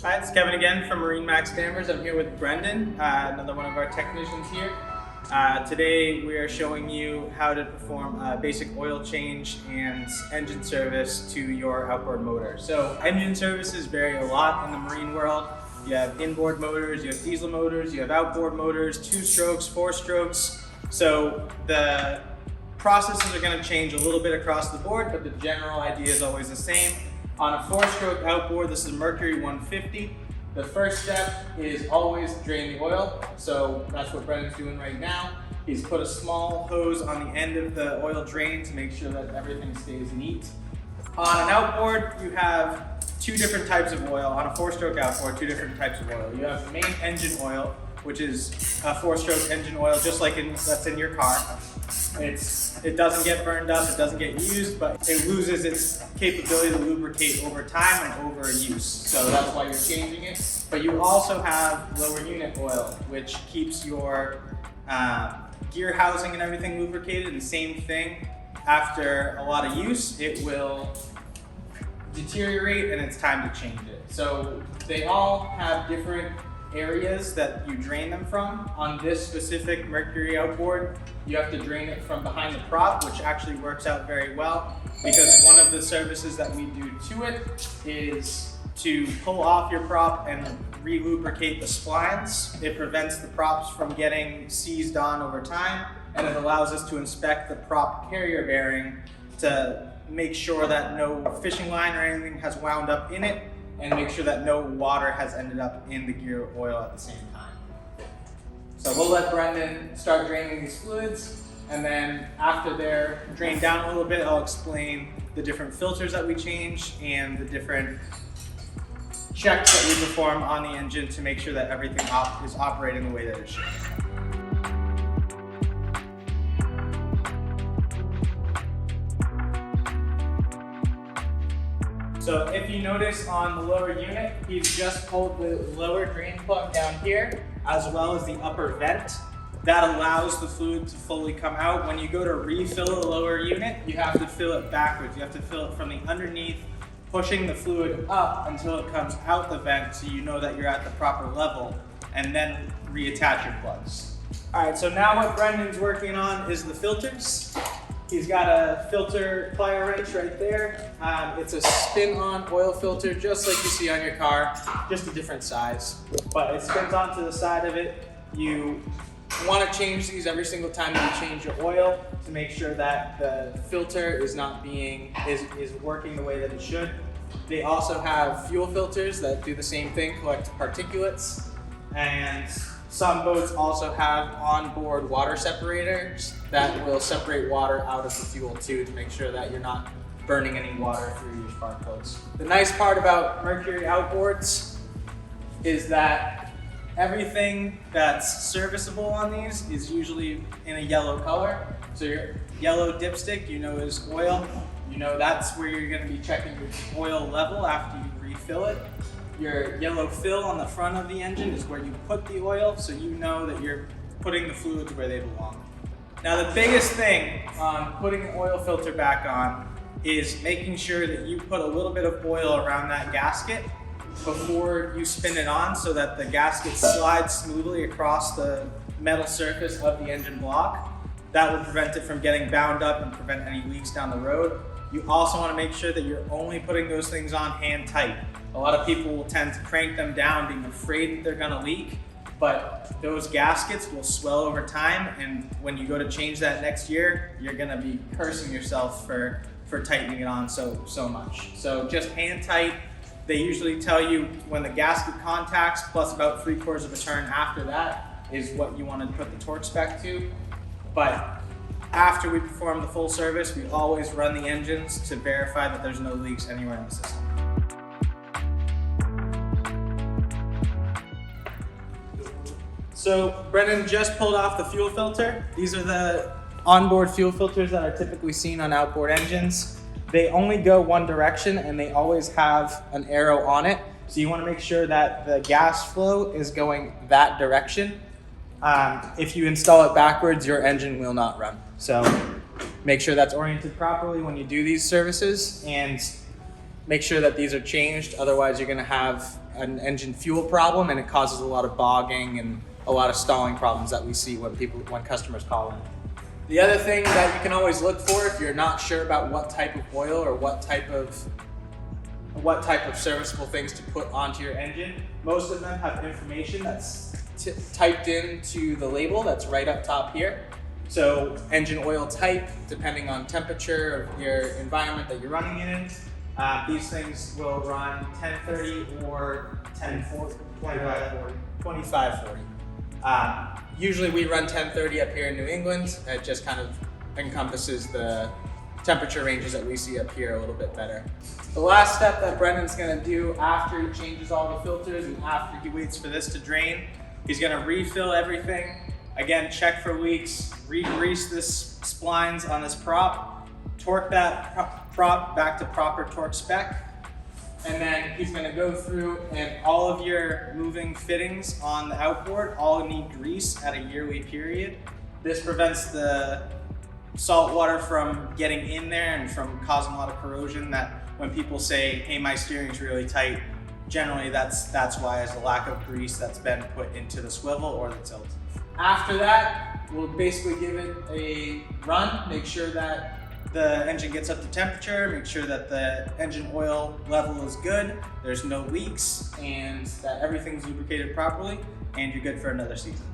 Hi, it's Kevin again from MarineMax Dammers. I'm here with Brendan, another one of our technicians here. Today we are showing you how to perform a basic oil change and engine service to your outboard motor. So engine services vary a lot in the marine world. You have inboard motors, you have diesel motors, you have outboard motors, 2 strokes, 4 strokes. So the processes are going to change a little bit across the board, but the general idea is always the same. On a 4-stroke outboard, this is Mercury 150. The first step is always drain the oil. So that's what Brendan's doing right now. He's put a small hose on the end of the oil drain to make sure that everything stays neat. On an outboard, you have 2 different types of oil. On a 4-stroke outboard, 2 different types of oil. You have the main engine oil, which is a 4-stroke engine oil, just like that's in your car. It doesn't get burned up, it doesn't get used, but it loses its capability to lubricate over time and over use. So that's why you're changing it. But you also have lower unit oil, which keeps your gear housing and everything lubricated. And the same thing, after a lot of use, it will deteriorate and it's time to change it. So they all have different areas that you drain them from. On this specific Mercury outboard, you have to drain it from behind the prop, which actually works out very well because one of the services that we do to it is to pull off your prop and re-lubricate the splines. It prevents the props from getting seized on over time, and it allows us to inspect the prop carrier bearing to make sure that no fishing line or anything has wound up in it, and make sure that no water has ended up in the gear oil at the same time. So we'll let Brendan start draining these fluids, and then after they're drained down a little bit, I'll explain the different filters that we change and the different checks that we perform on the engine to make sure that everything is operating the way that it should. So if you notice on the lower unit, he's just pulled the lower drain plug down here, as well as the upper vent. That allows the fluid to fully come out. When you go to refill the lower unit, you have to fill it backwards. You have to fill it from the underneath, pushing the fluid up until it comes out the vent so you know that you're at the proper level, and then reattach your plugs. All right, so now what Brendan's working on is the filters. He's got a filter plier wrench right there. It's a spin-on oil filter, just like you see on your car, just a different size. But it spins onto the side of it. You want to change these every single time you change your oil to make sure that the filter is working the way that it should. They also have fuel filters that do the same thing, collect particulates, and some boats also have onboard water separators that will separate water out of the fuel too, to make sure that you're not burning any water through your spark plugs. The nice part about Mercury outboards is that everything that's serviceable on these is usually in a yellow color. So your yellow dipstick, you know, is oil. You know that's where you're going to be checking your oil level after you refill it. Your yellow fill on the front of the engine is where you put the oil, so you know that you're putting the fluids where they belong. Now the biggest thing on putting an oil filter back on is making sure that you put a little bit of oil around that gasket before you spin it on, so that the gasket slides smoothly across the metal surface of the engine block. That will prevent it from getting bound up and prevent any leaks down the road. You also want to make sure that you're only putting those things on hand tight. A lot of people will tend to crank them down being afraid that they're going to leak, but those gaskets will swell over time, and when you go to change that next year, you're going to be cursing yourself for tightening it on so much. So just hand tight. They usually tell you when the gasket contacts plus about 3/4 of a turn after that is what you want to put the torque spec to. But after we perform the full service, we always run the engines to verify that there's no leaks anywhere in the system. So Brendan just pulled off the fuel filter. These are the onboard fuel filters that are typically seen on outboard engines. They only go one direction and they always have an arrow on it. So you want to make sure that the gas flow is going that direction. If you install it backwards, your engine will not run. So make sure that's oriented properly when you do these services, and make sure that these are changed. Otherwise, you're going to have an engine fuel problem, and it causes a lot of bogging and a lot of stalling problems that we see when customers call in. The other thing that you can always look for if you're not sure about what type of oil or what type of serviceable things to put onto your engine, most of them have information that's typed into the label that's right up top here. So engine oil type, depending on temperature of your environment that you're running it in, these things will run 1030 or 1040, 2540. Usually we run 1030 up here in New England. It just kind of encompasses the temperature ranges that we see up here a little bit better. The last step that Brendan's gonna do after he changes all the filters and after he waits for this to drain, he's gonna refill everything. Again, check for leaks, regrease this splines on this prop, torque that prop back to proper torque spec, and then he's gonna go through and all of your moving fittings on the outboard all need grease at a yearly period. This prevents the salt water from getting in there and from causing a lot of corrosion that when people say, hey, my steering's really tight, generally that's why there's a lack of grease that's been put into the swivel or the tilt. After that, we'll basically give it a run, make sure that the engine gets up to temperature, make sure that the engine oil level is good, there's no leaks, and that everything's lubricated properly, and you're good for another season.